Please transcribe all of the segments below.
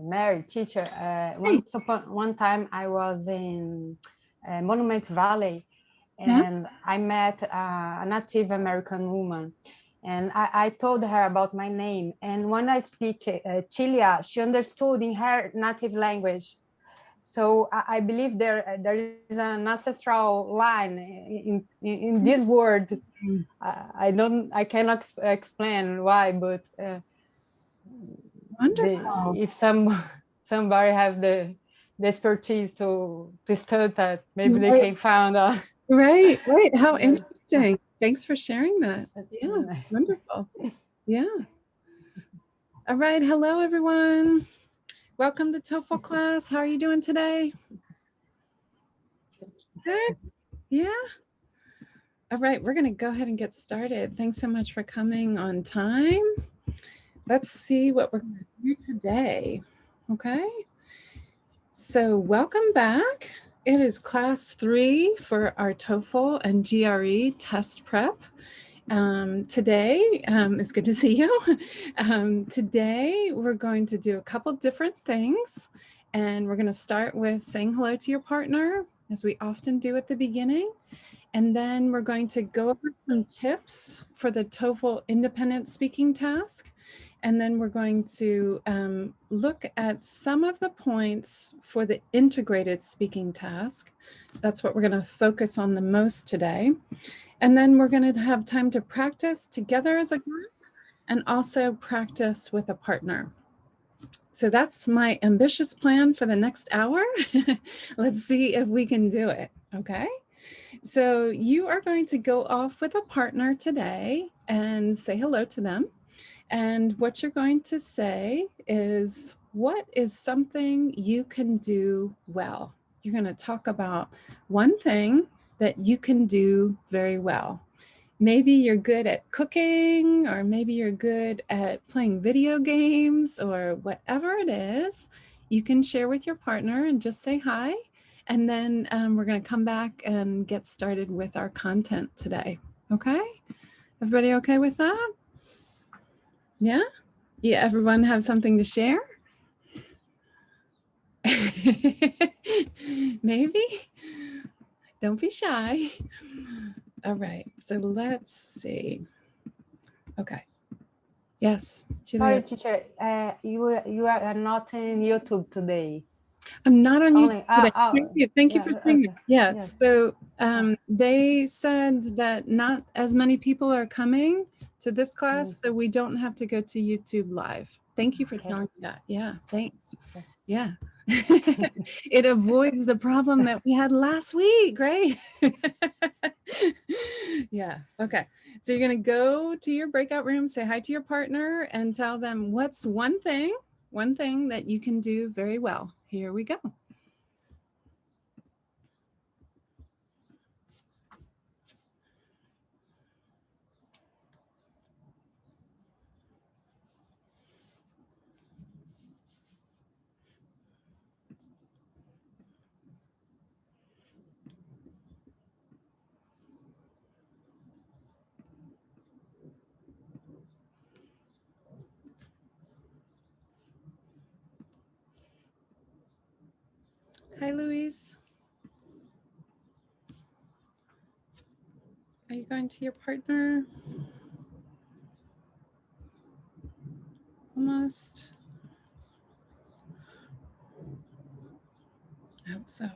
Mary, teacher, one time I was in Monument Valley, and I met a Native American woman, and I told her about my name. And when I speak Chilia, she understood in her native language. So I believe there is an ancestral line in this word. I cannot explain why, but wonderful. If somebody have the expertise to study that, maybe they can find out. Right. How interesting. Thanks for sharing that. Yeah, nice. Wonderful. Yeah. All right. Hello, everyone. Welcome to TOEFL class. How are you doing today? Good. Yeah. All right. We're going to go ahead and get started. Thanks so much for coming on time. Let's see what we're going to do today. Okay. So welcome back. It is class 3 for our TOEFL and GRE test prep. Today, it's good to see you. Today, we're going to do a couple different things. And we're going to start with saying hello to your partner, as we often do at the beginning. And then we're going to go over some tips for the TOEFL independent speaking task. And then we're going to look at some of the points for the integrated speaking task. That's what we're going to focus on the most today. And then we're going to have time to practice together as a group and also practice with a partner. So that's my ambitious plan for the next hour. Let's see if we can do it. Okay. So you are going to go off with a partner today and say hello to them. And what you're going to say is, what is something you can do well? You're going to talk about one thing that you can do very well. Maybe you're good at cooking, or maybe you're good at playing video games, or whatever it is, you can share with your partner and just say hi. And then we're going to come back and get started with our content today. Okay? Everybody okay with that? Yeah? Yeah, everyone have something to share? Maybe? Don't be shy. All right, so let's see. Okay. Yes. Sorry, teacher, you are not in YouTube today. I'm not on YouTube today. Thank you for saying that. Yes. So they said that not as many people are coming to this class, so we don't have to go to YouTube live. Thank you for telling me that. Yeah, thanks. Yeah. It avoids the problem that we had last week, right? Yeah. Okay. So you're going to go to your breakout room, say hi to your partner, and tell them what's one thing that you can do very well. Here we go. Hi, Louise. Are you going to your partner? Almost. I hope so.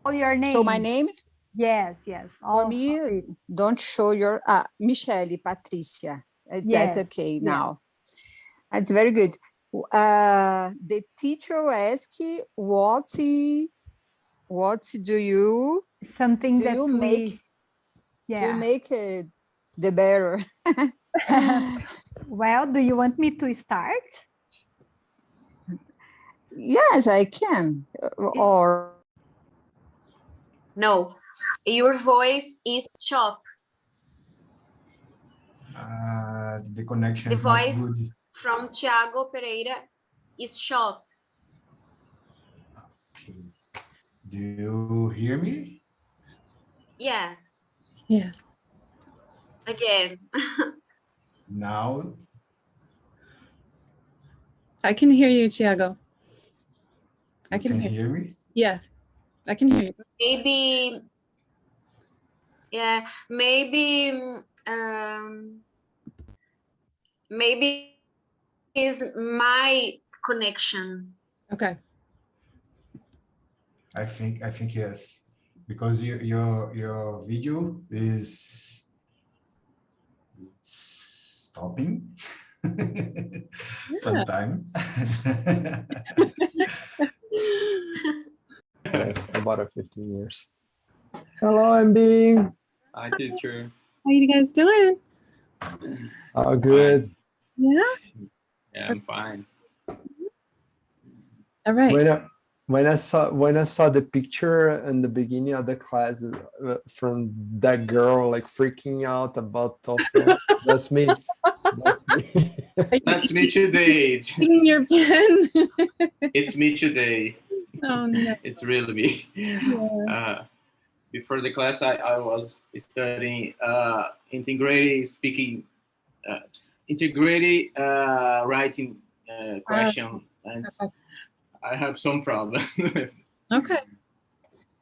Oh, your name. So my name? Yes. For me, don't show your, Michelle, Patricia. That's okay now. That's very good. The teacher asked, what do you something do that you make? Yeah. Do you make the better? Well, do you want me to start? Yes, I can. Or no, your voice is chopped. The connection the is voice not good. From Thiago Pereira is shop. Okay. Do you hear me? Yes. Yeah. Again. Now? I can hear you, Thiago. I You can can hear. hear me? Yeah, I can hear you. Maybe, yeah, maybe, maybe is my connection. Okay. I think yes, because your video is stopping sometime. About 15 years. Hello, MB. Hi, teacher. How you guys doing? Oh, good. Yeah. Yeah, I'm fine. All right. When I saw the picture in the beginning of the class from that girl like freaking out about TOEFL, that's me. That's me. That's me today. Taking your pen. It's me today. Oh no. It's really me. Yeah. Before the class, I was studying integrated speaking, integrated writing question, and I have some problem. Okay.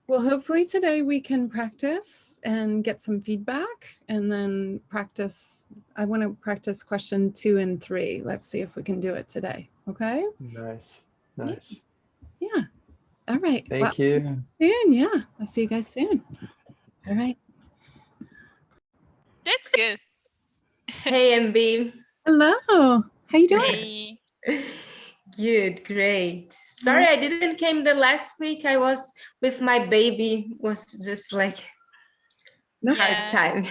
Well, hopefully today we can practice and get some feedback and then practice. I want to practice question 2 and 3. Let's see if we can do it today. Okay. Nice. Nice. Yeah. All right. Thank you. Soon. Yeah. I'll see you guys soon. All right. That's good. Hey, MB. Hello. How you doing? Hey. Good, great. Sorry, I didn't came the last week. I was with my baby. Was just like hard time.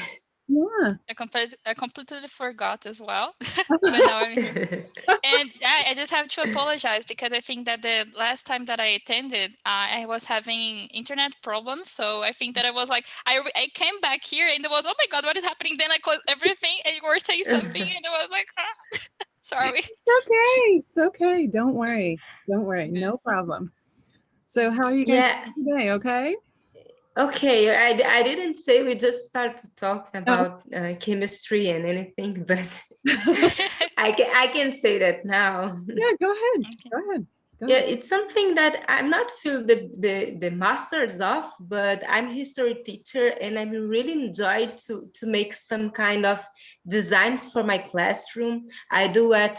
Yeah. I completely forgot as well. But now I'm here. And I just have to apologize because I think that the last time that I attended, I was having internet problems. So I think that I was like, I came back here and it was, oh my God, what is happening? Then I closed everything and you were saying something and I was like, sorry. It's okay. It's okay. Don't worry. Don't worry. No problem. So how are you guys doing today? Okay. Okay, I didn't say we just start to talk about chemistry and anything, but I can say that now. Yeah, go ahead. Okay. Go ahead. Yeah, it's something that I'm not feel the masters of, but I'm a history teacher and I really enjoy to make some kind of designs for my classroom. I do at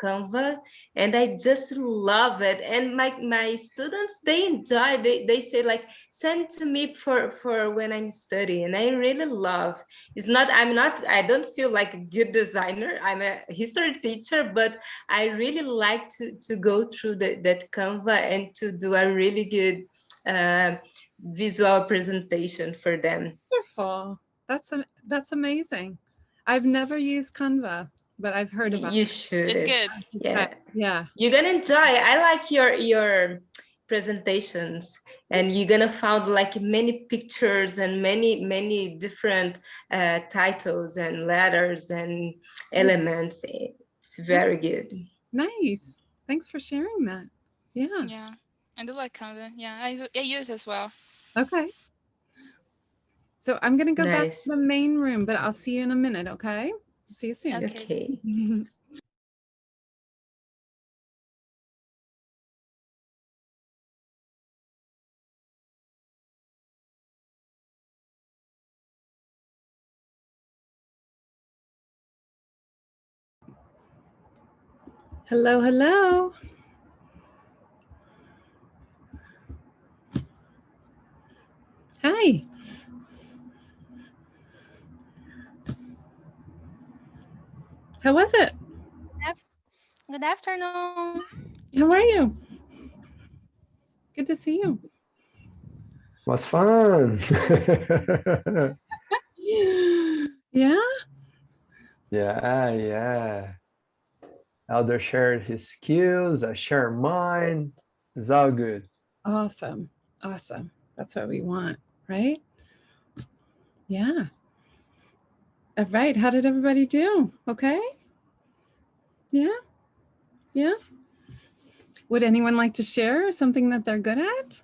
Canva and I just love it. And my students, they enjoy, they say like, send to me for when I'm studying. And I really love, I don't feel like a good designer. I'm a history teacher, but I really like to go through that Canva and to do a really good visual presentation for them. Wonderful. That's amazing. I've never used Canva, but I've heard about it. You should. It's good. Yeah. Yeah. You're gonna enjoy. I like your presentations, and you're gonna find like many pictures and many different titles and letters and elements. It's very good. Nice. Thanks for sharing that. Yeah. Yeah. I do like Canva. Yeah, I use as well. Okay. So I'm going to go back Nice. to the main room, but I'll see you in a minute, okay? See you soon. Okay. Hello, hello. Hi. How was it? Good afternoon. How are you? Good to see you. Was fun. Yeah? Yeah. Elder shared his skills, I shared mine. It's all good. Awesome. Awesome. That's what we want, right? Yeah. All right. How did everybody do? Okay? Yeah? Yeah? Would anyone like to share something that they're good at?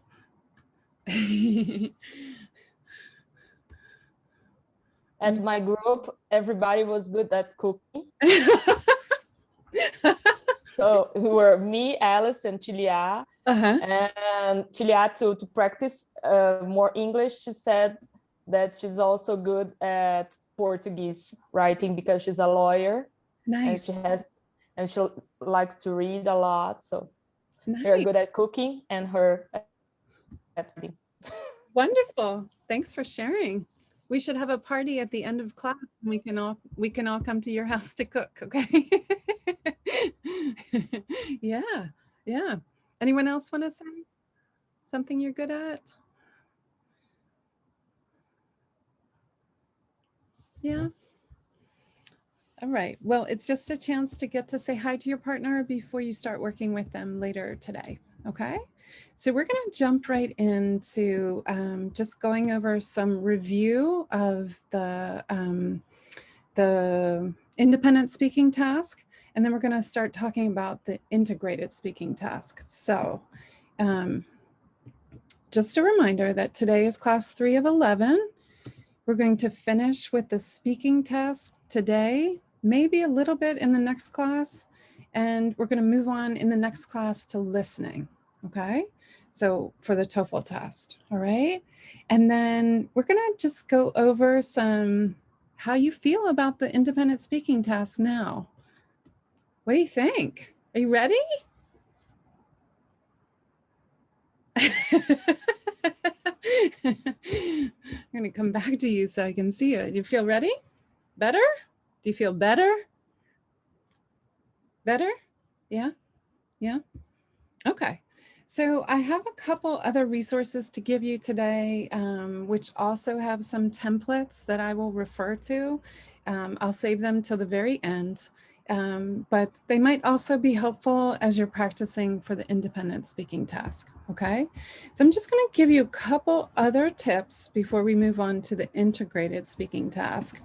At my group, everybody was good at cooking. So we were me, Alice, and Chilia. And Chilia, to practice more English, she said that she's also good at Portuguese writing because she's a lawyer. Nice. And she likes to read a lot. So nice. They're good at cooking and her at reading. Wonderful. Thanks for sharing. We should have a party at the end of class. And we can all come to your house to cook, okay? Yeah. Anyone else want to say something you're good at? Yeah. All right. Well, it's just a chance to get to say hi to your partner before you start working with them later today. Okay. So we're going to jump right into just going over some review of the independent speaking task. And then we're going to start talking about the integrated speaking task. So just a reminder that today is class 3 of 11. We're going to finish with the speaking task today, maybe a little bit in the next class, and we're going to move on in the next class to listening, okay? So for the TOEFL test, all right? And then we're going to just go over how you feel about the independent speaking task now. What do you think? Are you ready? I'm going to come back to you so I can see you. Do you feel ready? Better? Do you feel better? Better? Yeah? Yeah? Okay. So I have a couple other resources to give you today, which also have some templates that I will refer to. I'll save them till the very end. But they might also be helpful as you're practicing for the independent speaking task, okay? So I'm just going to give you a couple other tips before we move on to the integrated speaking task.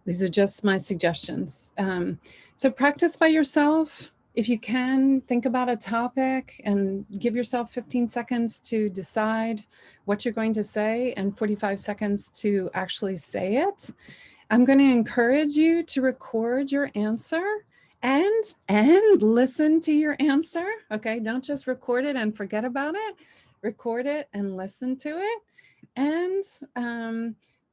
These are just my suggestions. So practice by yourself. If you can, think about a topic and give yourself 15 seconds to decide what you're going to say and 45 seconds to actually say it. I'm going to encourage you to record your answer and listen to your answer. Okay, don't just record it and forget about it. Record it and listen to it. And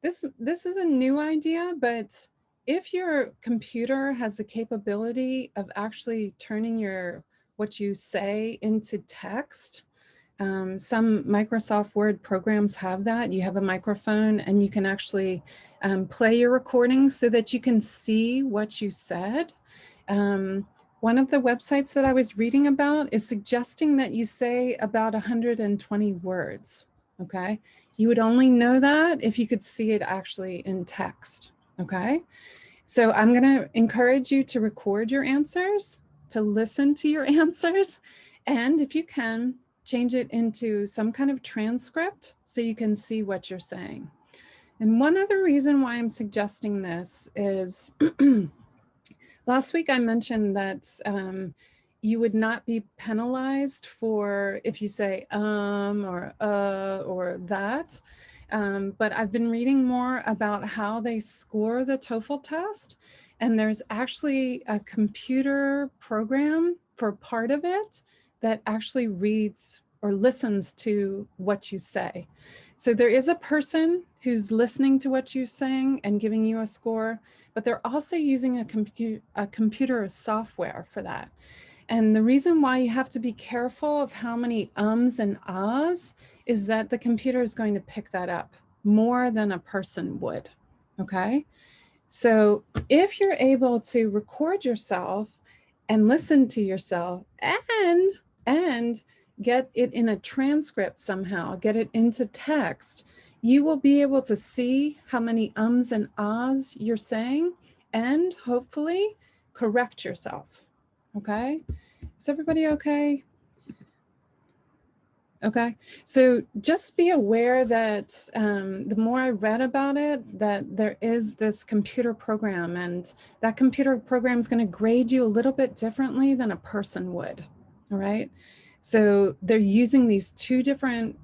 this is a new idea, but if your computer has the capability of actually turning what you say into text, some Microsoft Word programs have that. You have a microphone and you can actually play your recording so that you can see what you said. One of the websites that I was reading about is suggesting that you say about 120 words, okay? You would only know that if you could see it actually in text, okay? So I'm gonna encourage you to record your answers, to listen to your answers, and if you can, change it into some kind of transcript so you can see what you're saying. And one other reason why I'm suggesting this is last week I mentioned that you would not be penalized for if you say or that. But I've been reading more about how they score the TOEFL test. And there's actually a computer program for part of it that actually reads or listens to what you say. So there is a person who's listening to what you're saying and giving you a score, but they're also using a computer software for that. And the reason why you have to be careful of how many ums and ahs is that the computer is going to pick that up more than a person would, okay? So if you're able to record yourself and listen to yourself and get it in a transcript somehow, get it into text, you will be able to see how many ums and ahs you're saying and hopefully correct yourself, okay? Is everybody okay? Okay, so just be aware that the more I read about it, that there is this computer program, and that computer program is going to grade you a little bit differently than a person would. All right, so they're using these two different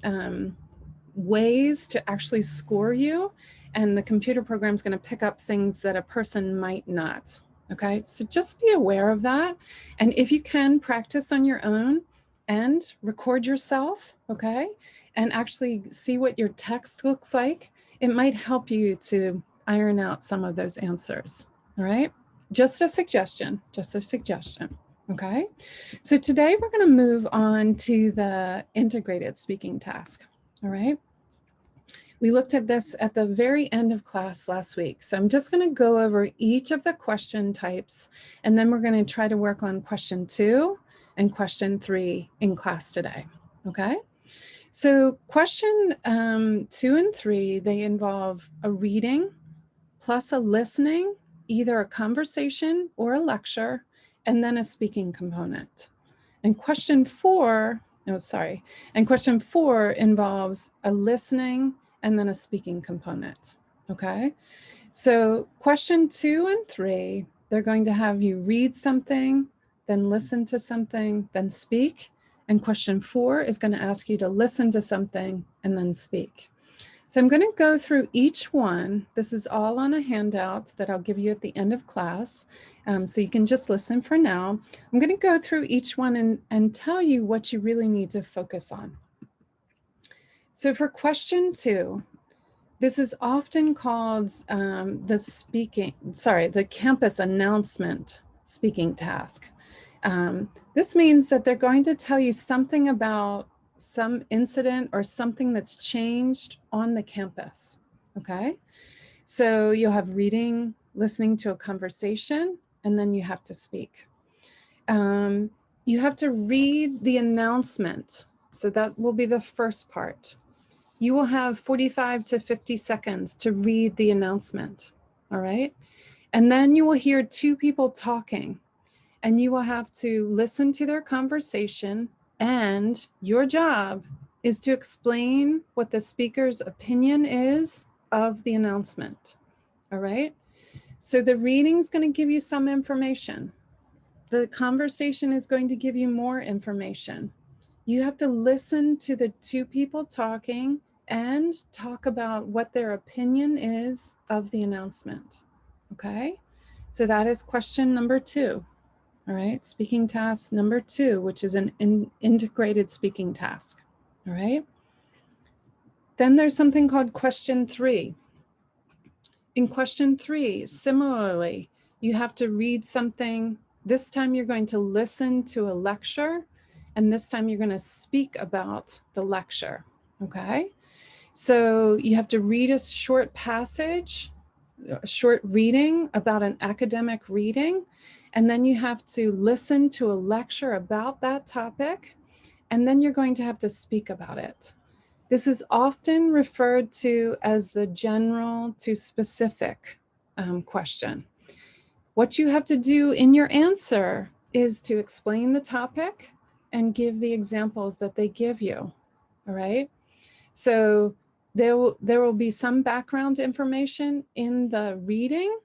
ways to actually score you, and the computer program is going to pick up things that a person might not. Okay, so just be aware of that, and if you can, practice on your own and record yourself, okay? And actually see what your text looks like. It might help you to iron out some of those answers, all right? Just a suggestion, okay? So today we're gonna move on to the integrated speaking task, all right? We looked at this at the very end of class last week. So I'm just gonna go over each of the question types, and then we're gonna try to work on question 2 and question 3 in class today, okay? So question 2 and 3, they involve a reading plus a listening, either a conversation or a lecture, and then a speaking component. And question 4 involves a listening and then a speaking component, okay? So question 2 and 3, they're going to have you read something, then listen to something, then speak. And question 4 is going to ask you to listen to something and then speak. So I'm going to go through each one. This is all on a handout that I'll give you at the end of class. So you can just listen for now. I'm going to go through each one and tell you what you really need to focus on. So for question 2, this is often called the campus announcement speaking task. This means that they're going to tell you something about some incident or something that's changed on the campus, okay? So you'll have reading, listening to a conversation, and then you have to speak. You have to read the announcement. So that will be the first part. You will have 45 to 50 seconds to read the announcement, all right? And then you will hear 2 people talking, and you will have to listen to their conversation, and your job is to explain what the speaker's opinion is of the announcement, all right? So the reading is going to give you some information. The conversation is going to give you more information. You have to listen to the 2 people talking and talk about what their opinion is of the announcement, okay? So that is question number 2. All right, speaking task number 2, which is an integrated speaking task, all right? Then there's something called question 3. In question 3, similarly, you have to read something. This time you're going to listen to a lecture, and this time you're going to speak about the lecture, okay? So you have to read a short passage, a short reading about an academic reading, and then you have to listen to a lecture about that topic, and then you're going to have to speak about it. This is often referred to as the general to specific question. What you have to do in your answer is to explain the topic and give the examples that they give you, all right? So there will be some background information in the reading,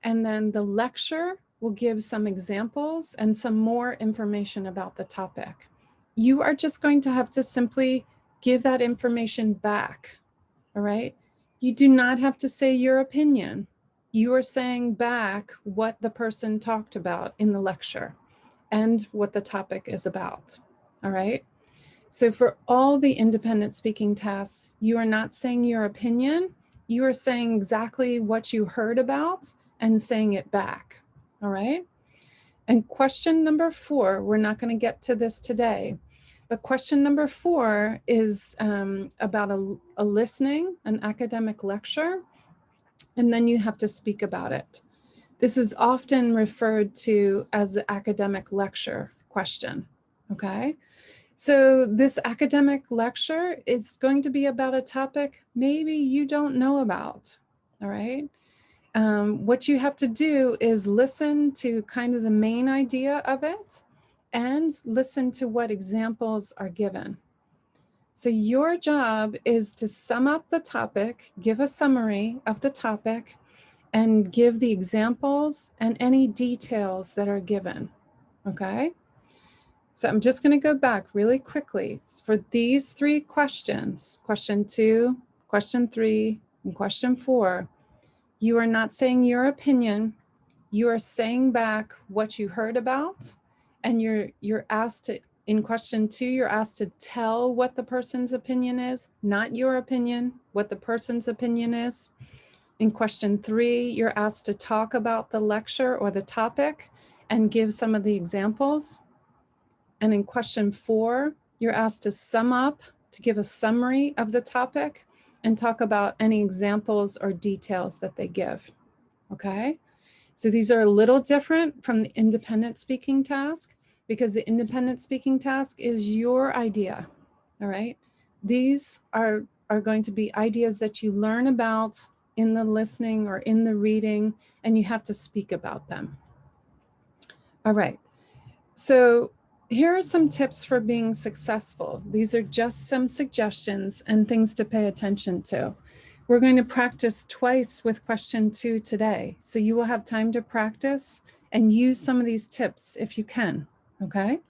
and then the lecture will give some examples and some more information about the topic. You are just going to have to simply give that information back, all right? You do not have to say your opinion. You are saying back what the person talked about in the lecture and what the topic is about, all right? So for all the independent speaking tasks, you are not saying your opinion, you are saying exactly what you heard about and saying it back, all right? And question number 4, we're not going to get to this today, but question number 4 is about a listening, an academic lecture, and then you have to speak about it. This is often referred to as the academic lecture question, okay? So this academic lecture is going to be about a topic maybe you don't know about, all right? What you have to do is listen to kind of the main idea of it and listen to what examples are given. So your job is to sum up the topic, give a summary of the topic, and give the examples and any details that are given, okay? So I'm just going to go back really quickly. For these 3 questions, question 2, question 3, and question 4, you are not saying your opinion. You are saying back what you heard about, and you're asked to, in question 2, you're asked to tell what the person's opinion is, not your opinion, what the person's opinion is. In question 3, you're asked to talk about the lecture or the topic and give some of the examples. And in question 4, you're asked to sum up, to give a summary of the topic and talk about any examples or details that they give, okay? So these are a little different from the independent speaking task, because the independent speaking task is your idea, all right? These are going to be ideas that you learn about in the listening or in the reading, and you have to speak about them. All right, so here are some tips for being successful. These are just some suggestions and things to pay attention to. We're going to practice twice with question 2 today. So you will have time to practice and use some of these tips if you can, okay?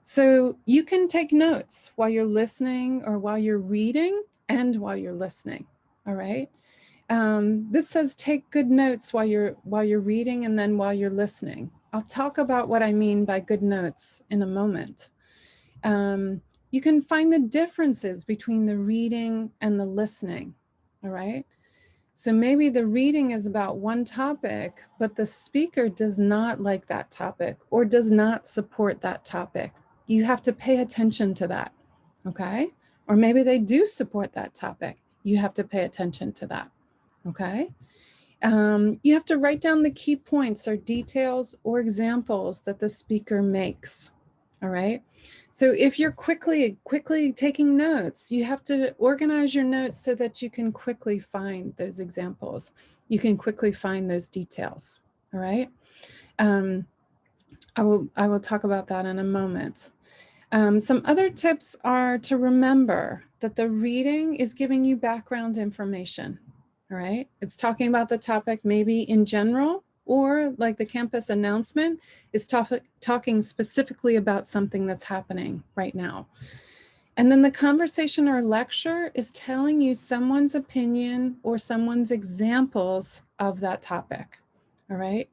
So you can take notes while you're listening or while you're reading and while you're listening, all right? This says take good notes while you're reading and then while you're listening. I'll talk about what I mean by good notes in a moment. You can find the differences between the reading and the listening, all right? So maybe the reading is about one topic, but the speaker does not like that topic or does not support that topic. You have to pay attention to that, okay? Or maybe they do support that topic. You have to pay attention to that, okay? You have to write down the key points or details or examples that the speaker makes, all right? So if you're quickly taking notes, you have to organize your notes so that you can quickly find those examples. You can quickly find those details, all right? I will talk about that in a moment. Some other tips are to remember that the reading is giving you background information, all right? It's talking about the topic maybe in general, or like the campus announcement is talking specifically about something that's happening right now. And then the conversation or lecture is telling you someone's opinion or someone's examples of that topic, all right?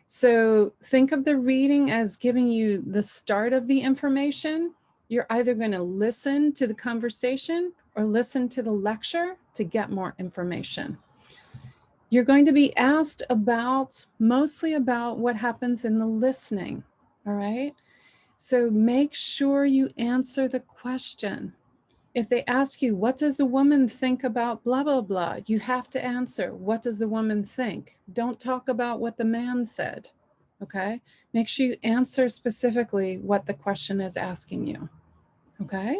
So think of the reading as giving you the start of the information. You're either going to listen to the conversation or listen to the lecture to get more information. You're going to be asked mostly about what happens in the listening, all right? So make sure you answer the question. If they ask you, what does the woman think about blah, blah, blah? You have to answer, what does the woman think? Don't talk about what the man said, okay? Make sure you answer specifically what the question is asking you, okay?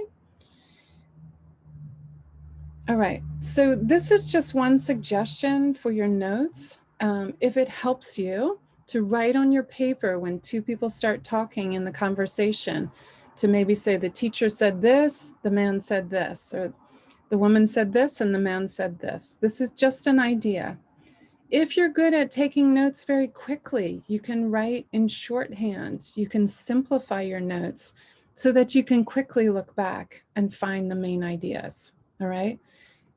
All right, so this is just one suggestion for your notes. If it helps you to write on your paper when 2 people start talking in the conversation, to maybe say the teacher said this, the man said this, or the woman said this and the man said this. This is just an idea. If you're good at taking notes very quickly, you can write in shorthand. You can simplify your notes so that you can quickly look back and find the main ideas, all right?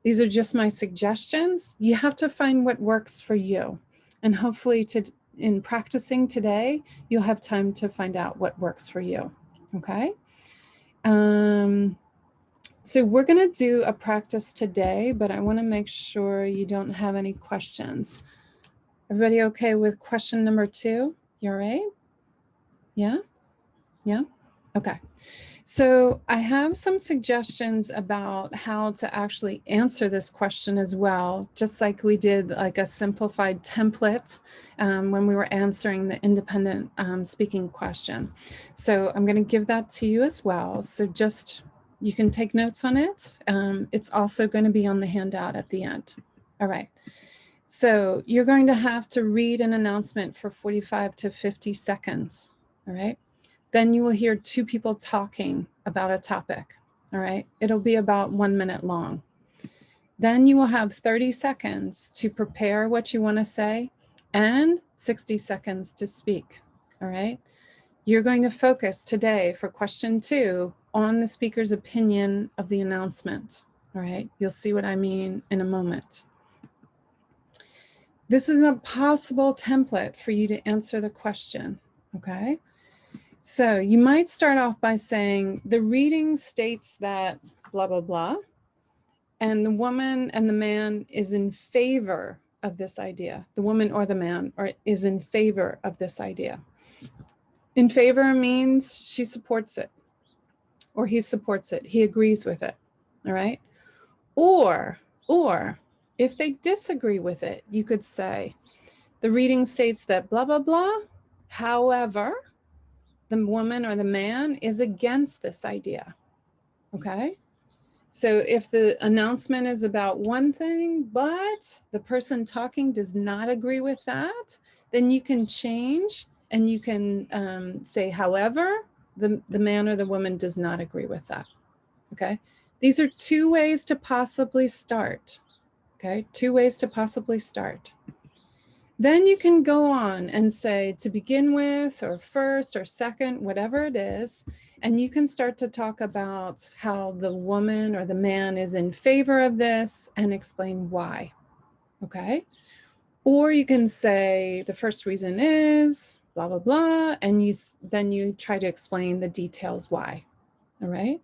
These are just my suggestions. You have to find what works for you. And hopefully in practicing today, you'll have time to find out what works for you, okay? So we're gonna do a practice today, but I wanna make sure you don't have any questions. Everybody okay with question number 2? You all right? Yeah? Yeah? Okay. So I have some suggestions about how to actually answer this question as well, just like we did like a simplified template when we were answering the independent speaking question. So I'm going to give that to you as well. So just, you can take notes on it. It's also going to be on the handout at the end. All right. So you're going to have to read an announcement for 45 to 50 seconds. All right. Then you will hear 2 people talking about a topic, All right, it'll be about 1 minute long. Then you will have 30 seconds to prepare what you want to say and 60 seconds to speak. All right, you're going to focus today for question 2 on the speaker's opinion of the announcement. All right, you'll see what I mean in a moment. This is a possible template for you to answer the question, okay? So you might start off by saying, the reading states that blah, blah, blah, and the woman and the man is in favor of this idea. The woman or the man is in favor of this idea. In favor means she supports it, or he supports it, he agrees with it, all right? Or if they disagree with it, you could say, the reading states that blah, blah, blah. However, the woman or the man is against this idea, okay? So if the announcement is about one thing, but the person talking does not agree with that, then you can change and you can say, however, the man or the woman does not agree with that, okay? These are 2 ways to possibly start, okay? 2 ways to possibly start. Then you can go on and say to begin with, or first or second, whatever it is, and you can start to talk about how the woman or the man is in favor of this and explain why, okay? Or you can say the first reason is blah, blah, blah, and then you try to explain the details why, all right?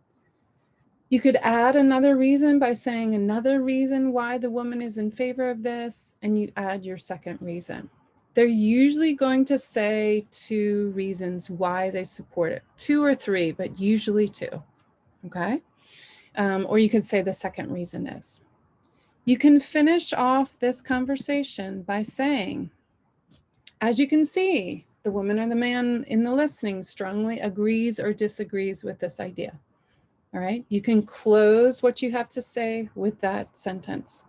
You could add another reason by saying another reason why the woman is in favor of this, and you add your second reason. They're usually going to say 2 reasons why they support it, 2 or 3, but usually 2, okay? Or you could say the second reason is. You can finish off this conversation by saying, as you can see, the woman or the man in the listening strongly agrees or disagrees with this idea. All right, you can close what you have to say with that sentence.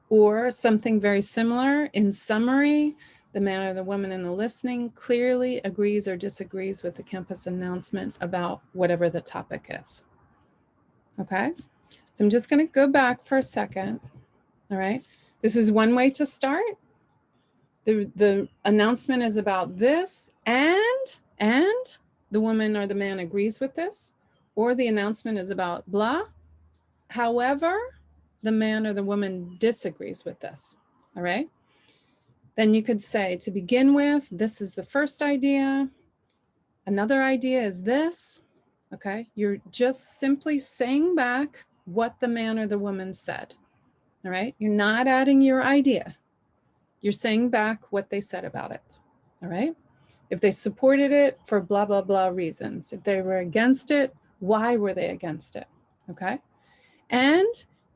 Or something very similar, in summary, the man or the woman in the listening clearly agrees or disagrees with the campus announcement about whatever the topic is. Okay, so I'm just going to go back for a second. All right, this is one way to start. The announcement is about this, and the woman or the man agrees with this. Or the announcement is about blah. However, the man or the woman disagrees with this, all right? Then you could say, to begin with, this is the first idea. Another idea is this, okay? You're just simply saying back what the man or the woman said, all right? You're not adding your idea. You're saying back what they said about it, all right? If they supported it for blah, blah, blah reasons. If they were against it, why were they against it, okay? And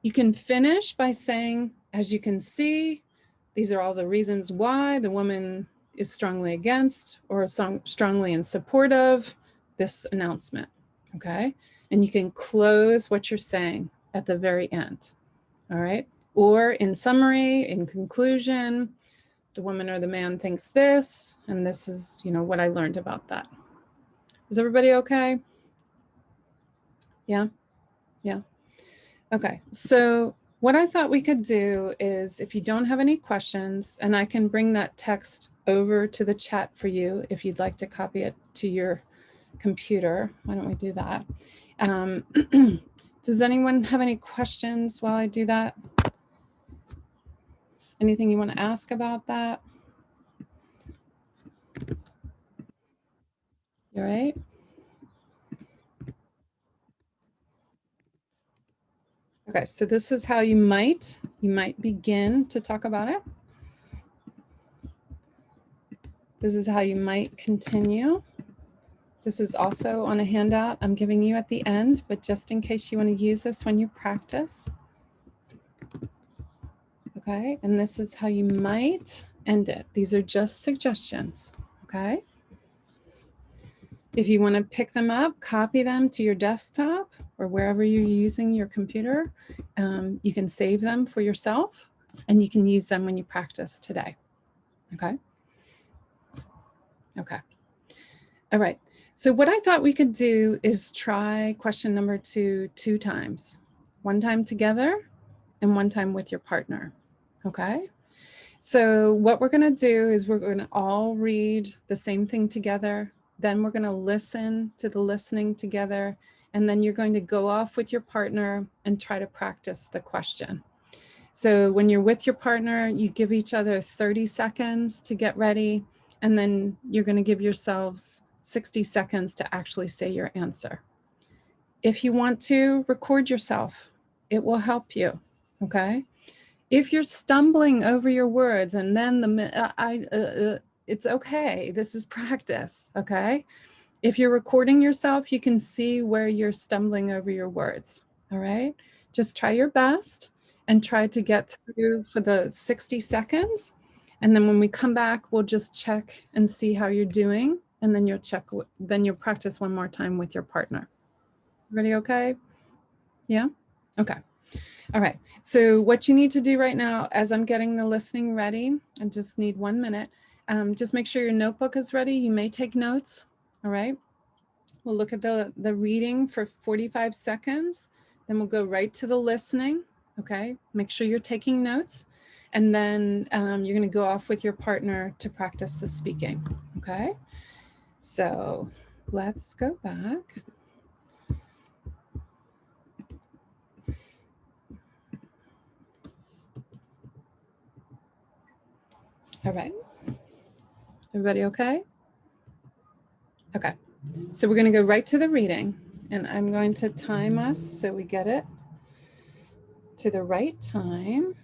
you can finish by saying, as you can see, these are all the reasons why the woman is strongly against or strongly in support of this announcement, okay? And you can close what you're saying at the very end, all right? Or in summary, in conclusion, the woman or the man thinks this, and this is, what I learned about that. Is everybody okay? Yeah? Yeah. Okay, so what I thought we could do is, if you don't have any questions, and I can bring that text over to the chat for you if you'd like to copy it to your computer. Why don't we do that? Does anyone have any questions while I do that? Anything you want to ask about that? You all right? Okay, so this is how you might begin to talk about it. This is how you might continue. This is also on a handout I'm giving you at the end, but just in case you want to use this when you practice. Okay, and this is how you might end it. These are just suggestions, okay? If you want to pick them up, copy them to your desktop or wherever you're using your computer, you can save them for yourself and you can use them when you practice today, okay? Okay. All right. So what I thought we could do is try question number 2 times. One time together and one time with your partner. Okay. So what we're going to do is we're going to all read the same thing together. Then we're going to listen to the listening together. And then you're going to go off with your partner and try to practice the question. So when you're with your partner, you give each other 30 seconds to get ready. And then you're going to give yourselves 60 seconds to actually say your answer. If you want to record yourself, it will help you. Okay. If you're stumbling over your words and then it's okay. This is practice. Okay. If you're recording yourself, you can see where you're stumbling over your words. All right. Just try your best and try to get through for the 60 seconds. And then when we come back, we'll just check and see how you're doing. And then you'll practice one more time with your partner. Everybody okay? Yeah? Okay. All right. So what you need to do right now, as I'm getting the listening ready, I just need 1 minute. Just make sure your notebook is ready. You may take notes. All right. We'll look at the reading for 45 seconds. Then we'll go right to the listening. Okay. Make sure you're taking notes. And then you're going to go off with your partner to practice the speaking. Okay. So let's go back. All right. Everybody okay? Okay. So we're going to go right to the reading, and I'm going to time us so we get it to the right time.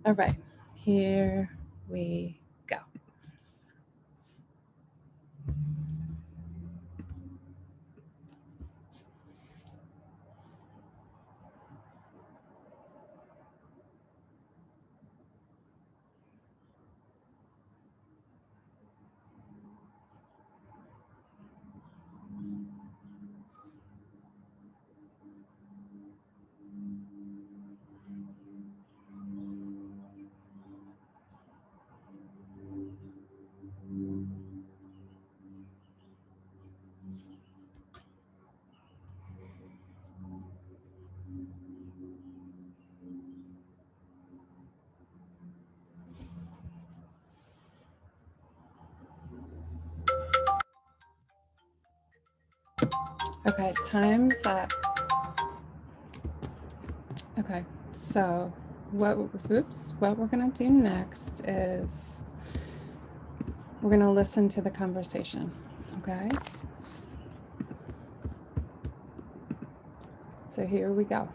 All right. Here we go. Okay, time's up. Okay, so what we're gonna do next is we're gonna listen to the conversation, okay? So here we go.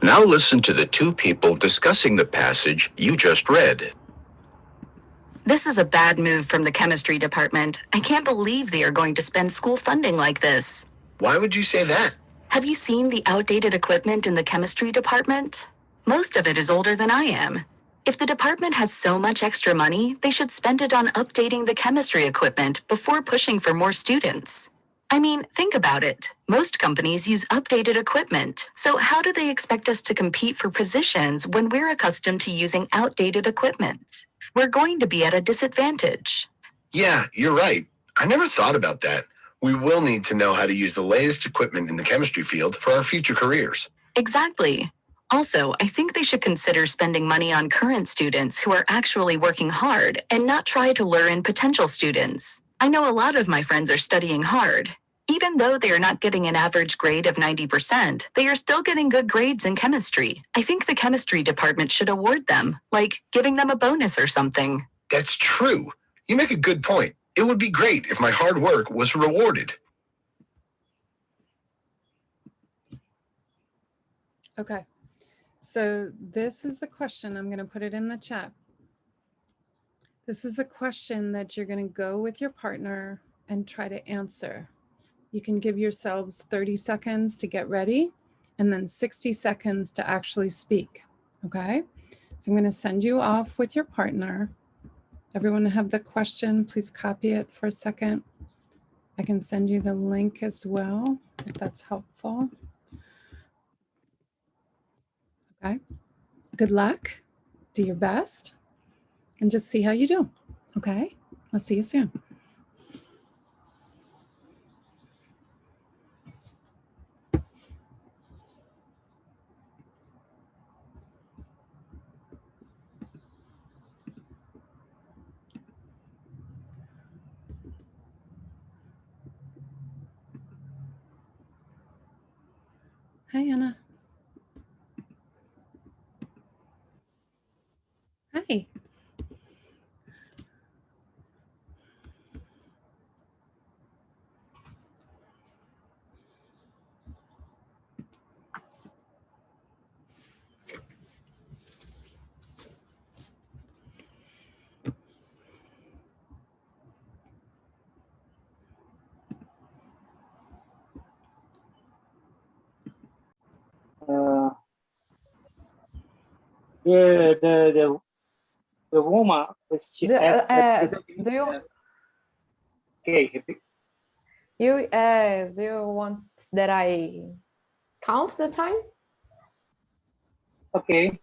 Now listen to the two people discussing the passage you just read. This is a bad move from the chemistry department. I can't believe they are going to spend school funding like this. Why would you say that? Have you seen the outdated equipment in the chemistry department? Most of it is older than I am. If the department has so much extra money, they should spend it on updating the chemistry equipment before pushing for more students. I mean, think about it. Most companies use updated equipment. So how do they expect us to compete for positions when we're accustomed to using outdated equipment? We're going to be at a disadvantage. Yeah, you're right. I never thought about that. We will need to know how to use the latest equipment in the chemistry field for our future careers. Exactly. Also, I think they should consider spending money on current students who are actually working hard and not try to lure in potential students. I know a lot of my friends are studying hard. Even though they are not getting an average grade of 90%, they are still getting good grades in chemistry. I think the chemistry department should award them, like giving them a bonus or something. That's true. You make a good point. It would be great if my hard work was rewarded. Okay, so this is the question. I'm going to put it in the chat. This is the question that you're going to go with your partner and try to answer. You can give yourselves 30 seconds to get ready and then 60 seconds to actually speak, okay? So I'm going to send you off with your partner. Everyone have the question, please copy it for a second. I can send you the link as well, if that's helpful. Okay, good luck, do your best. and just see how you do. Okay, I'll see you soon. Hi, Anna. Hi. The woman, she says that she's do you okay. Repeat. do you want that I count the time? Okay.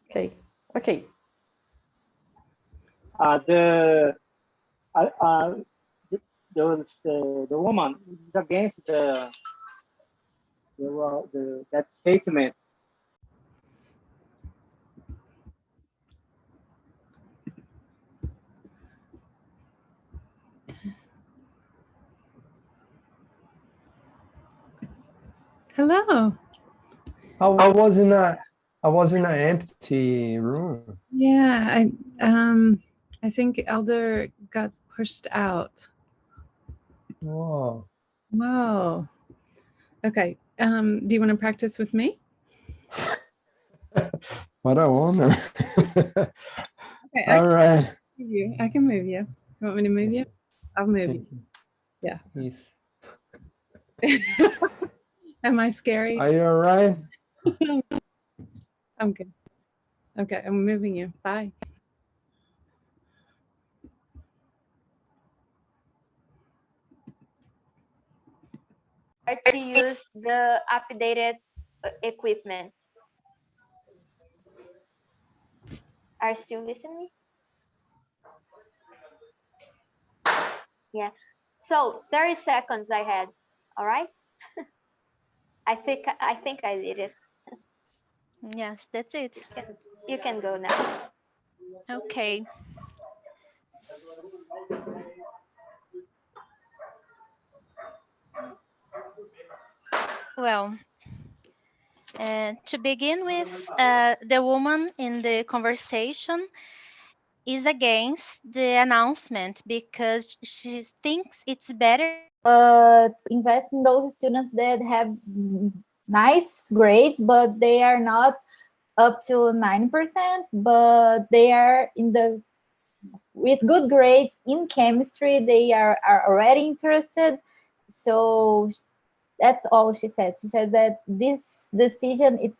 Okay. Okay. The woman is against that statement. Hello. I was in an empty room. Yeah, I think Elder got pushed out. Whoa. Whoa. Okay. Do you want to practice with me? What a honor. Okay, All right. I can move you. You want me to move you? I'll move you. Yeah. Yes. Am I scary? Are you all right? I'm good. Okay, I'm moving you. Bye. To use the updated equipment. Are you still listening? Yeah. So 30 seconds I had. All right. I think I did it. Yes, that's it. You can go now. Okay. Well, to begin with, the woman in the conversation is against the announcement because she thinks it's better invest in those students that have nice grades, but they are not up to 9%, but they are with good grades in chemistry. They are already interested. So that's all she said. She said that this decision is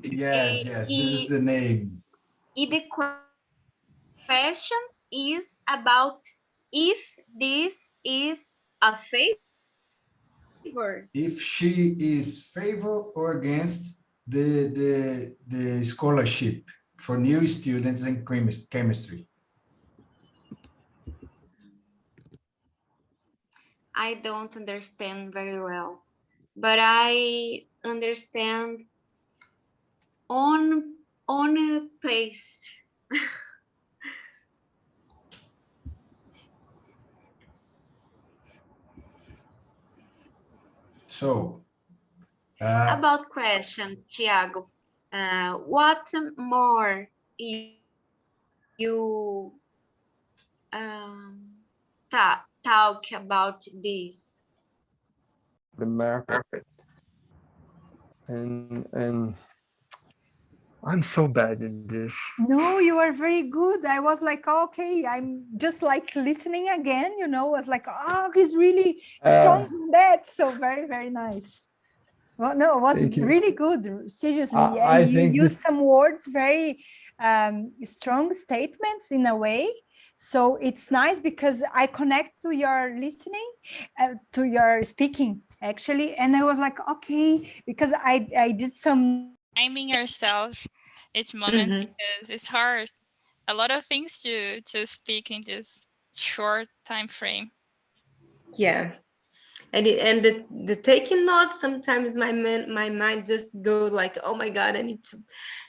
Yes, this is the name. The question is about if this is a favor. If she is favor or against the scholarship for new students in chemistry. I don't understand very well, but I understand on a pace. So about question, Thiago, what more you talk about this? The market. And I'm so bad at this. No, you are very good. I was like, okay, I'm just like listening again, you know, I was like, oh, he's really strong in that. So very, very nice. Well, no, it was really good. Seriously. I And you think used some words very strong statements in a way. So it's nice because I connect to your listening, to your speaking actually. And I was like, okay, because I did some timing yourself each moment because it's hard. A lot of things to speak in this short time frame. Yeah. And the taking notes, sometimes my mind just go like, oh my God, I need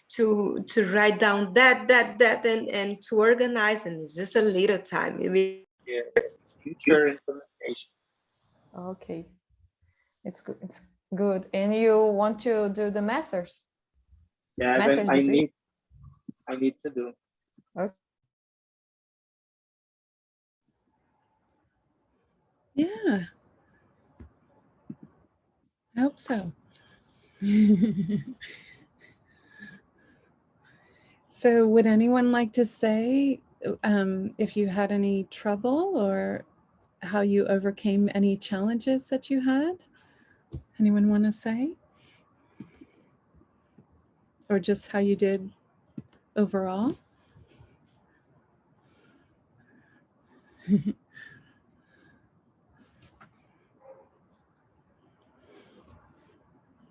to write down that and to organize, and it's just a little time. Yes, future implementation. Okay, it's good. It's good. And you want to do the masters? Yeah, Master's I degree? need to do. Okay. Yeah. I hope so. So would anyone like to say if you had any trouble or how you overcame any challenges that you had? Anyone want to say? Or just how you did overall?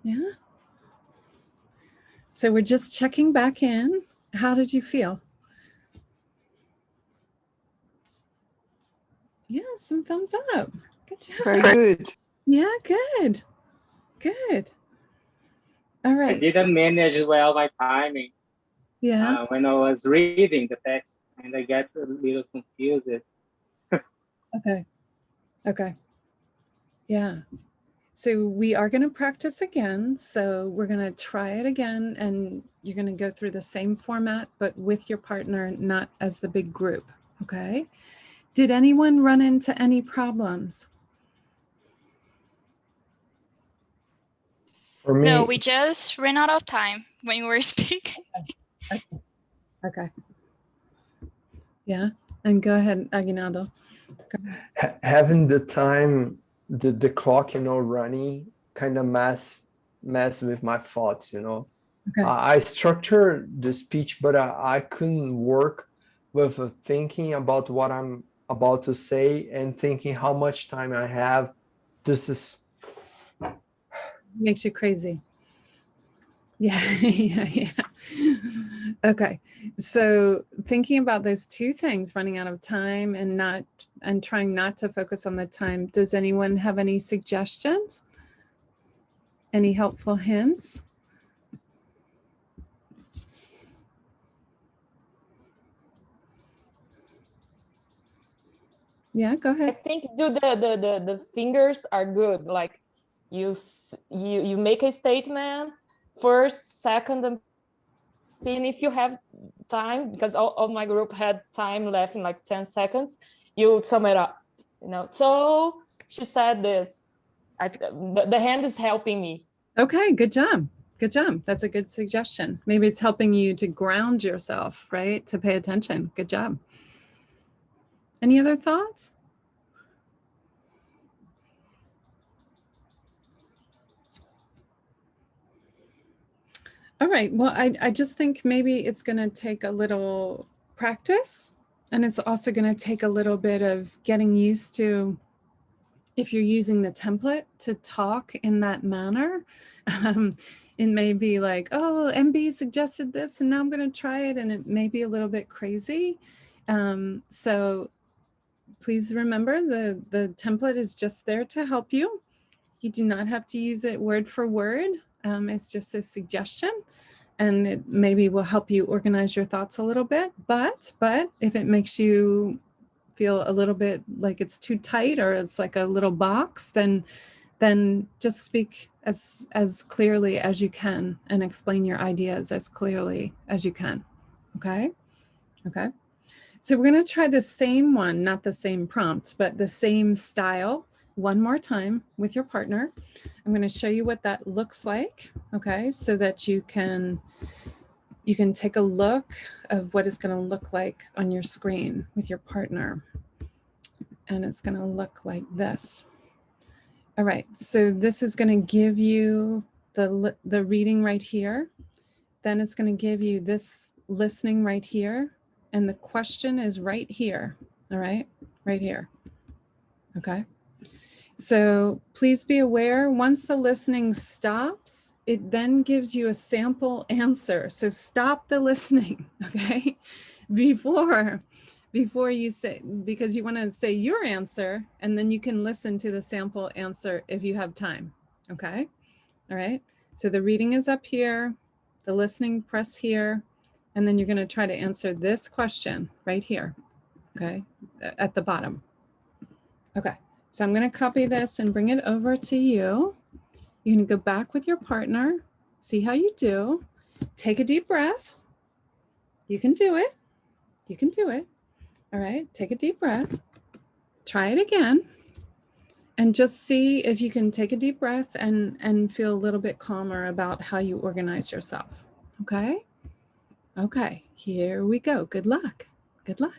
Yeah. So we're just checking back in. How did you feel? Yeah, some thumbs up. Good job. Very good. Yeah, good. Good. All right. I didn't manage well my timing. Yeah. When I was reading the text, and I got a little confused. Okay. Okay. Yeah. So we are going to practice again. So we're going to try it again, and you're going to go through the same format, but with your partner, not as the big group. Okay. Did anyone run into any problems? For me, No, we just ran out of time when you were speaking. Okay. Yeah. And go ahead, Aguinaldo. Go ahead. Having the time, the clock, running kind of mess with my thoughts, Okay. I structured the speech, but I couldn't work with thinking about what I'm about to say and thinking how much time I have. This is Makes you crazy. Yeah. Yeah. Okay. So thinking about those two things, running out of time and trying not to focus on the time. Does anyone have any suggestions? Any helpful hints? Yeah, go ahead. I think the fingers are good. Like you make a statement first, second, and if you have time, because all my group had time left in like 10 seconds, you sum it up. So she said this. The hand is helping me. Okay, good job. Good job. That's a good suggestion. Maybe it's helping you to ground yourself, right? To pay attention. Good job. Any other thoughts? All right. Well, I just think maybe it's going to take a little practice, and it's also going to take a little bit of getting used to, if you're using the template, to talk in that manner. It may be like, oh, MB suggested this, and now I'm going to try it, and it may be a little bit crazy. So please remember the template is just there to help you. You do not have to use it word for word. It's just a suggestion, and it maybe will help you organize your thoughts a little bit. But if it makes you feel a little bit like it's too tight or it's like a little box, then just speak as clearly as you can and explain your ideas as clearly as you can. Okay? Okay. So we're going to try the same one, not the same prompt, but the same style one more time with your partner. I'm going to show you what that looks like, okay, so that you can take a look of what it's going to look like on your screen with your partner. And it's going to look like this. All right, so this is going to give you the reading right here. Then it's going to give you this listening right here, and the question is right here. All right, right here. Okay. So please be aware, once the listening stops, it then gives you a sample answer. So stop the listening, okay? Before you say, because you want to say your answer, and then you can listen to the sample answer if you have time, okay? All right, so the reading is up here, the listening, press here, and then you're going to try to answer this question right here, okay, at the bottom. Okay. So I'm going to copy this and bring it over to you. You're going to go back with your partner, see how you do. Take a deep breath. You can do it. You can do it. All right. Take a deep breath. Try it again. And just see if you can take a deep breath and feel a little bit calmer about how you organize yourself. Okay? Okay. Here we go. Good luck. Good luck.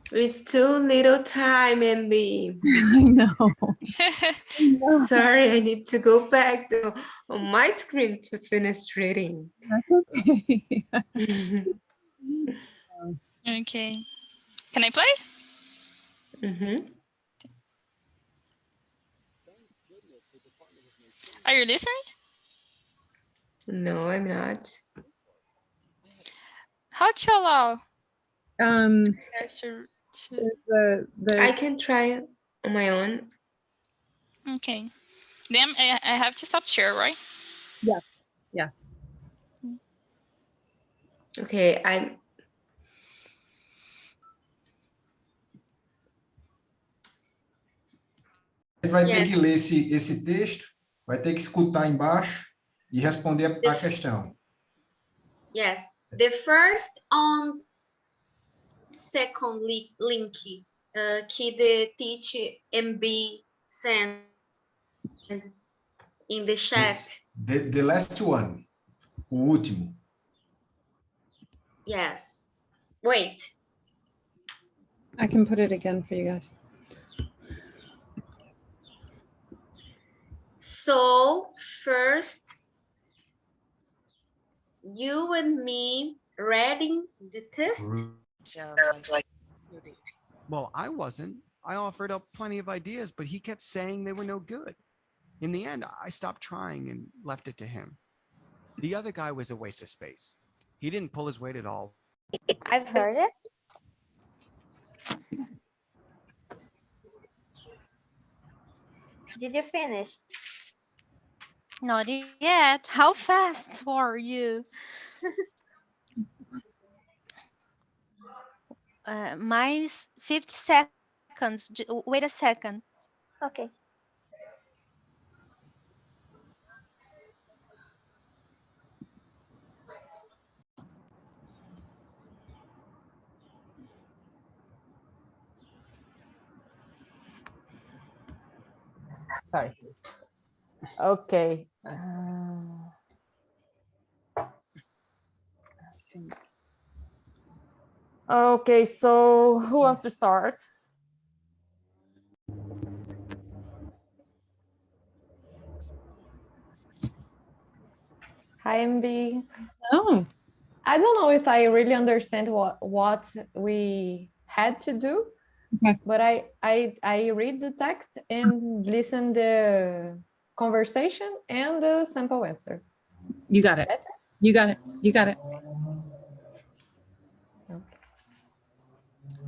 It's too little time, Emily. I know. Sorry, I need to go back to on my screen to finish reading. That's okay. Okay. Can I play? Mm-hmm. Are you listening? No, I'm not. How to allow? Yes, I can try it on my own. Okay. Then I have to stop share, right? Yes. Yes. Okay, Vai ter que ler esse texto, vai ter que escutar embaixo e responder a questão. Yes, the first on second link que the teacher MB sent in the chat. The last one, o último. Yes. Wait. I can put it again for you guys. So first, you and me reading the test. Sounds like. Well, I wasn't. I offered up plenty of ideas, but he kept saying they were no good. In the end, I stopped trying and left it to him. The other guy was a waste of space. He didn't pull his weight at all. I've heard it. Did you finish? Not yet. How fast were you? Mine is 50 seconds. Wait a second. Okay. Sorry. Okay. Okay, so who wants to start? Hi, MB. Oh. I don't know if I really understand what we had to do. Okay. But I read the text and listen the conversation and the sample answer. You got it. You got it. You got it.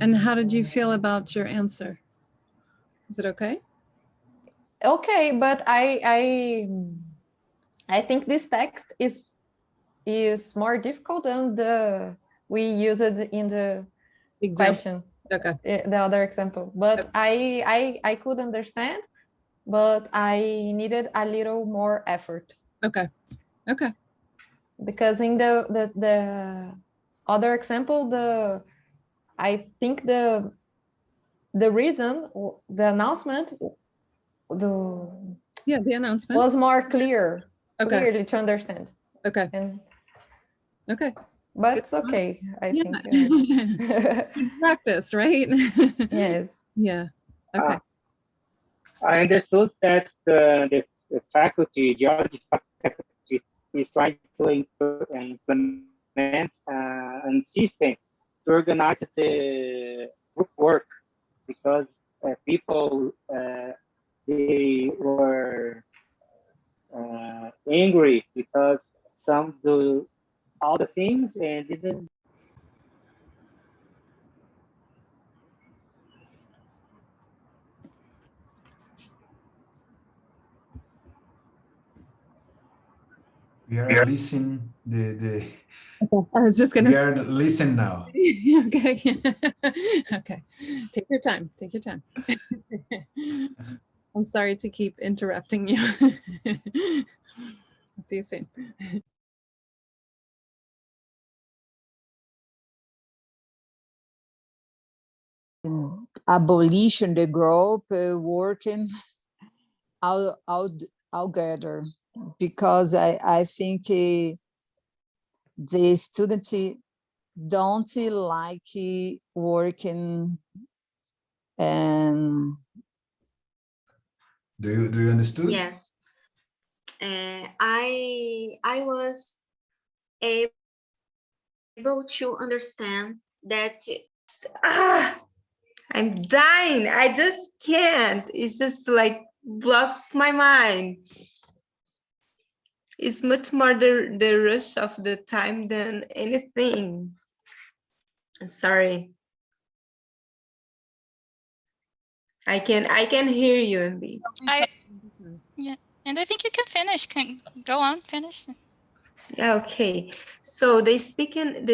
And how did you feel about your answer? Is it okay? Okay, but I think this text is more difficult than we use it in the question. Okay. The other example, but I could understand, but I needed a little more effort. Okay. Okay. Because in the other example, I think the reason, the announcement, the announcement was more clearly to understand. Okay. Okay. But it's okay, I think. Practice, right? Yes. Yeah. Okay. I understood that the faculty, geology faculty, is trying to implement a system to organize the group work, because people they were angry because some do all the things and didn't. We are listening the I was just gonna. We are listen now. Okay. Okay. Take your time. Take your time. I'm sorry to keep interrupting you. I'll see you soon. Abolition the group working all together, because I think the students don't like working. And do you understood? Yes. I was able to understand that. I'm dying. I just can't. It's just like blocks my mind. It's much more the rush of the time than anything. Sorry. I can hear you, MB. Yeah, and I think you can finish. Go on, finish. Okay. So they speaking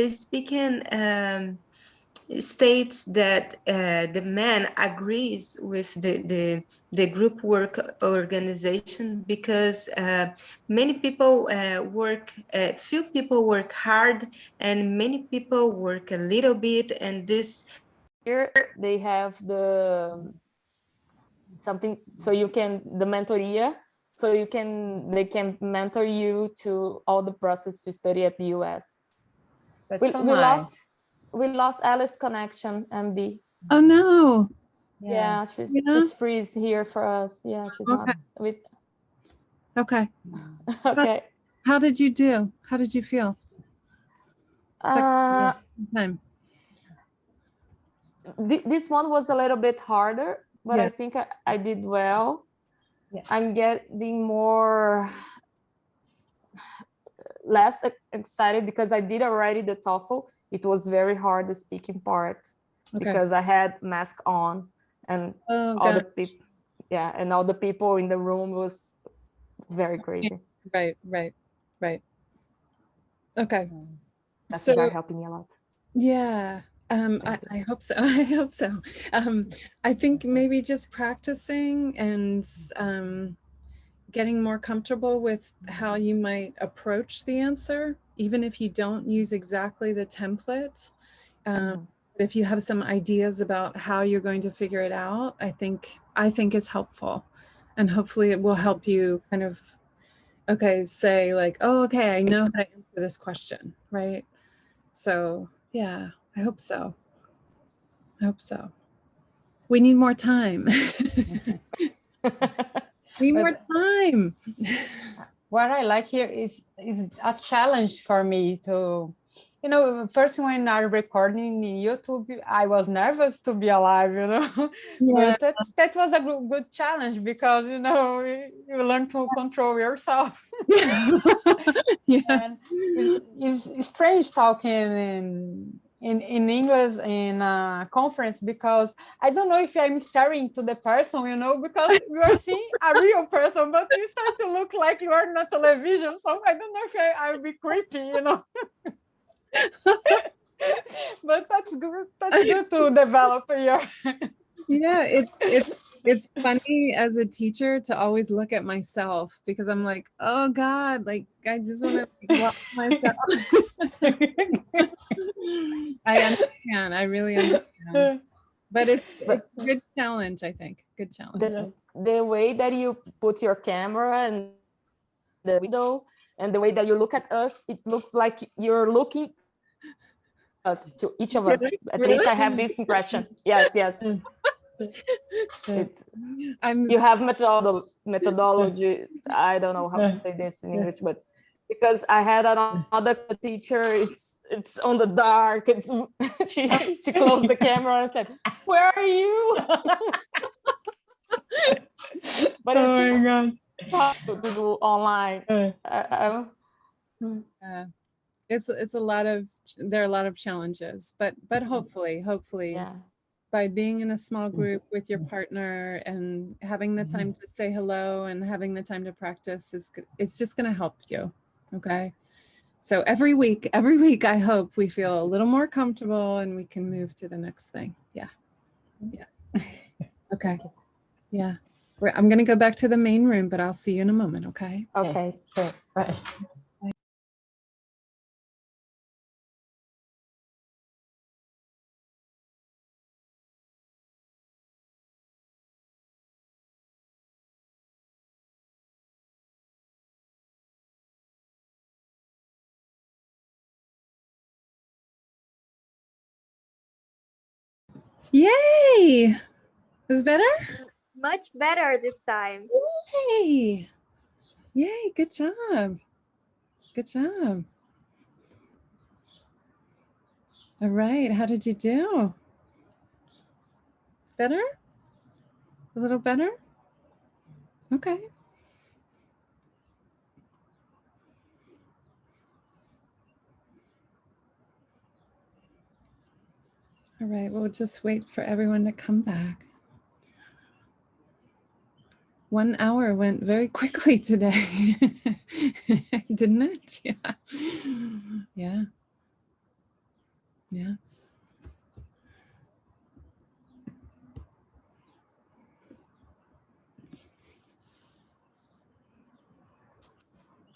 states that the man agrees with the group work organization, because many people few people work hard and many people work a little bit, and this here they have the something, so you can the mentoria, so they can mentor you to all the process to study at the US. That's so nice. We lost Alice's connection, MB. Oh no. Yeah, she's freeze here for us. Yeah, she's not with. Okay. Okay. How did you do? How did you feel? Time. This one was a little bit harder, but I think I did well. Yeah. I'm getting less excited because I did already the TOEFL. It was very hard, the speaking part, because I had mask on, and all the people, and all the people in the room was very crazy. Right. Okay. That's so helping me a lot. Yeah. I hope so. I hope so. I think maybe just practicing and getting more comfortable with how you might approach the answer, even if you don't use exactly the template. If you have some ideas about how you're going to figure it out, I think is helpful, and hopefully it will help you kind of, say like, oh, okay, I know how to answer this question, right? So yeah, I hope so. We need more time. More time. What I like here is a challenge for me to, you know, first when I recording in YouTube, I was nervous to be alive, you know. Yeah. But that was a good challenge because, you know, you learn to control yourself. Yeah. And it's strange talking in English in a conference because I don't know if I'm staring to the person, you know, because you are seeing a real person, but you start to look like you are on television. So I don't know if I'll be creepy, you know. But that's good. That's good to develop your. Yeah, it's funny as a teacher to always look at myself because I'm like, oh God, like I just want to watch myself. I understand. I really understand. But it's a good challenge, I think. Good challenge. The way that you put your camera and the window and the way that you look at us, it looks like you're looking us to each of us. At least I have this impression. Yes. You have methodology. I don't know how to say this in English, but because I had another teacher, it's on the dark. She closed the camera and said, "Where are you?" But it's hard to do online. It's a lot of, there are a lot of challenges, but hopefully by being in a small group with your partner and having the time to say hello and having the time to practice it's just going to help you. Okay, so every week I hope we feel a little more comfortable and we can move to the next thing. Yeah. Okay. Yeah, I'm going to go back to the main room, but I'll see you in a moment. Okay. Sure. Bye. Yay! Is better? Much better this time. Yay! Yay! Good job. Good job. All right. How did you do? Better? A little better? Okay. All right. We'll just wait for everyone to come back. 1 hour went very quickly today, didn't it? Yeah. Yeah. Yeah.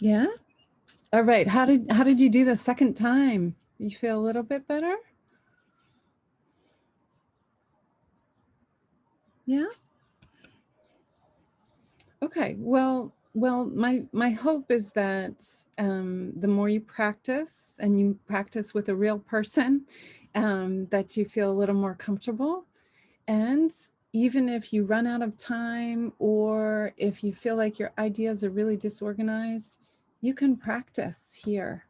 Yeah. All right. How did you do the second time? You feel a little bit better? Yeah. Okay. Well, my hope is that the more you practice and you practice with a real person, that you feel a little more comfortable. And even if you run out of time or if you feel like your ideas are really disorganized, you can practice here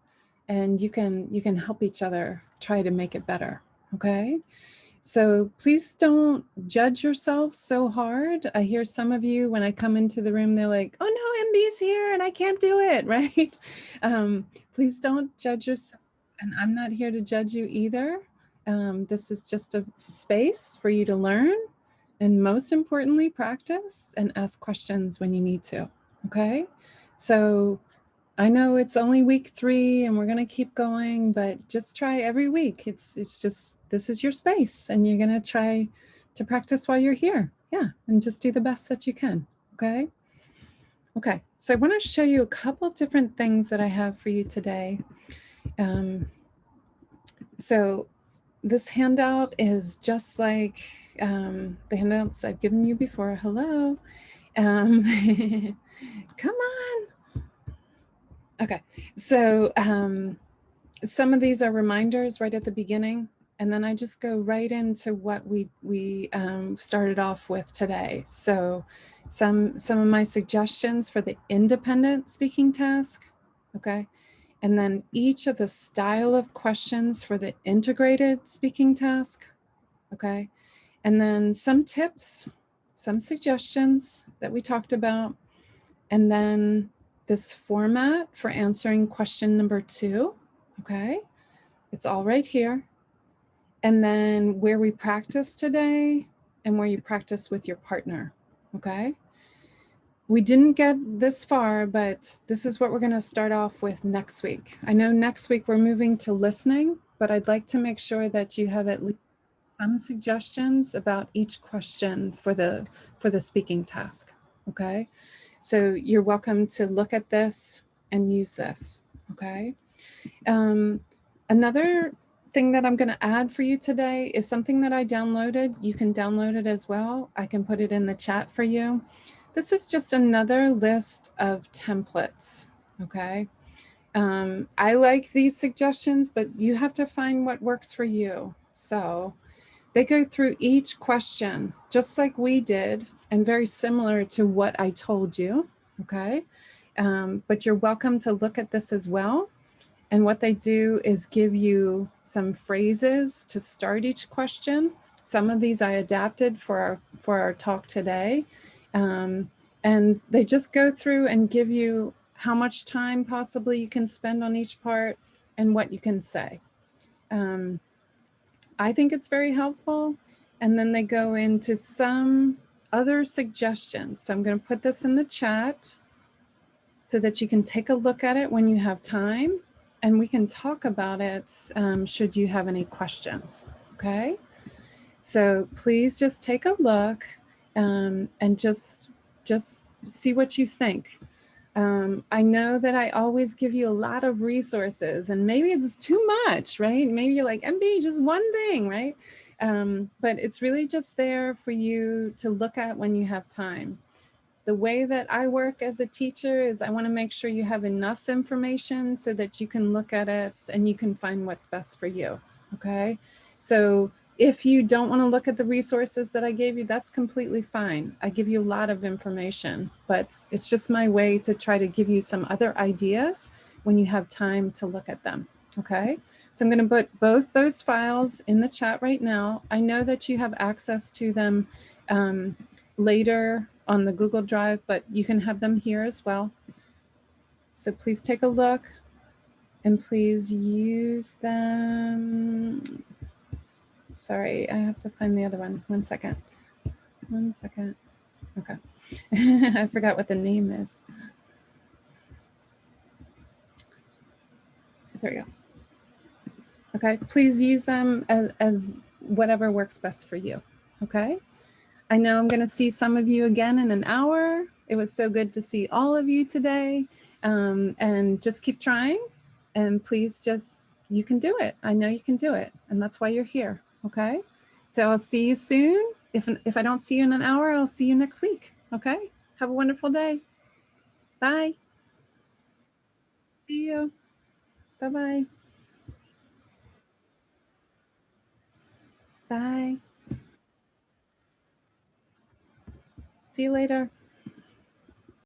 and you can help each other try to make it better. Okay. So please don't judge yourself so hard. I hear some of you, when I come into the room, they're like, oh no, MB's here and I can't do it, right? Please don't judge yourself. And I'm not here to judge you either. This is just a space for you to learn and most importantly, practice and ask questions when you need to, okay? So I know it's only week 3 and we're gonna keep going, but just try every week. It's just, this is your space and you're gonna try to practice while you're here. Yeah, and just do the best that you can, okay? Okay, so I wanna show you a couple different things that I have for you today. So this handout is just like the handouts I've given you before. Hello. Come on. Okay, so some of these are reminders right at the beginning, and then I just go right into what we started off with today. So some of my suggestions for the independent speaking task, okay? and then each of the style of questions for the integrated speaking task, okay? And then some tips, some suggestions that we talked about, and then this format for answering question number 2, okay? It's all right here. And then where we practice today and where you practice with your partner, okay? We didn't get this far, but this is what we're going to start off with next week. I know next week we're moving to listening, but I'd like to make sure that you have at least some suggestions about each question for the speaking task, okay? So you're welcome to look at this and use this, okay? Another thing that I'm going to add for you today is something that I downloaded. You can download it as well. I can put it in the chat for you. This is just another list of templates, okay? I like these suggestions, but you have to find what works for you. So they go through each question, just like we did, and very similar to what I told you, okay? But you're welcome to look at this as well. And what they do is give you some phrases to start each question. Some of these I adapted for our talk today. And they just go through and give you how much time possibly you can spend on each part and what you can say. I think it's very helpful. And then they go into some other suggestions. So I'm going to put this in the chat so that you can take a look at it when you have time, and we can talk about it should you have any questions, okay? So please just take a look and just see what you think. I know that I always give you a lot of resources, and maybe it's too much, right? Maybe you're like, MB, just one thing, right? But it's really just there for you to look at when you have time. The way that I work as a teacher is I want to make sure you have enough information so that you can look at it and you can find what's best for you, okay? So if you don't want to look at the resources that I gave you, that's completely fine. I give you a lot of information, but it's just my way to try to give you some other ideas when you have time to look at them, okay? So I'm going to put both those files in the chat right now. I know that you have access to them later on the Google Drive, but you can have them here as well. So please take a look and please use them. Sorry, I have to find the other one. 1 second. 1 second. Okay. I forgot what the name is. There we go. Okay, please use them as whatever works best for you. Okay. I know I'm going to see some of you again in an hour. It was so good to see all of you today. And just keep trying. And please just, you can do it. I know you can do it. And that's why you're here. Okay. So I'll see you soon. If I don't see you in an hour, I'll see you next week. Okay. Have a wonderful day. Bye. See you. Bye-bye. Bye. See you later.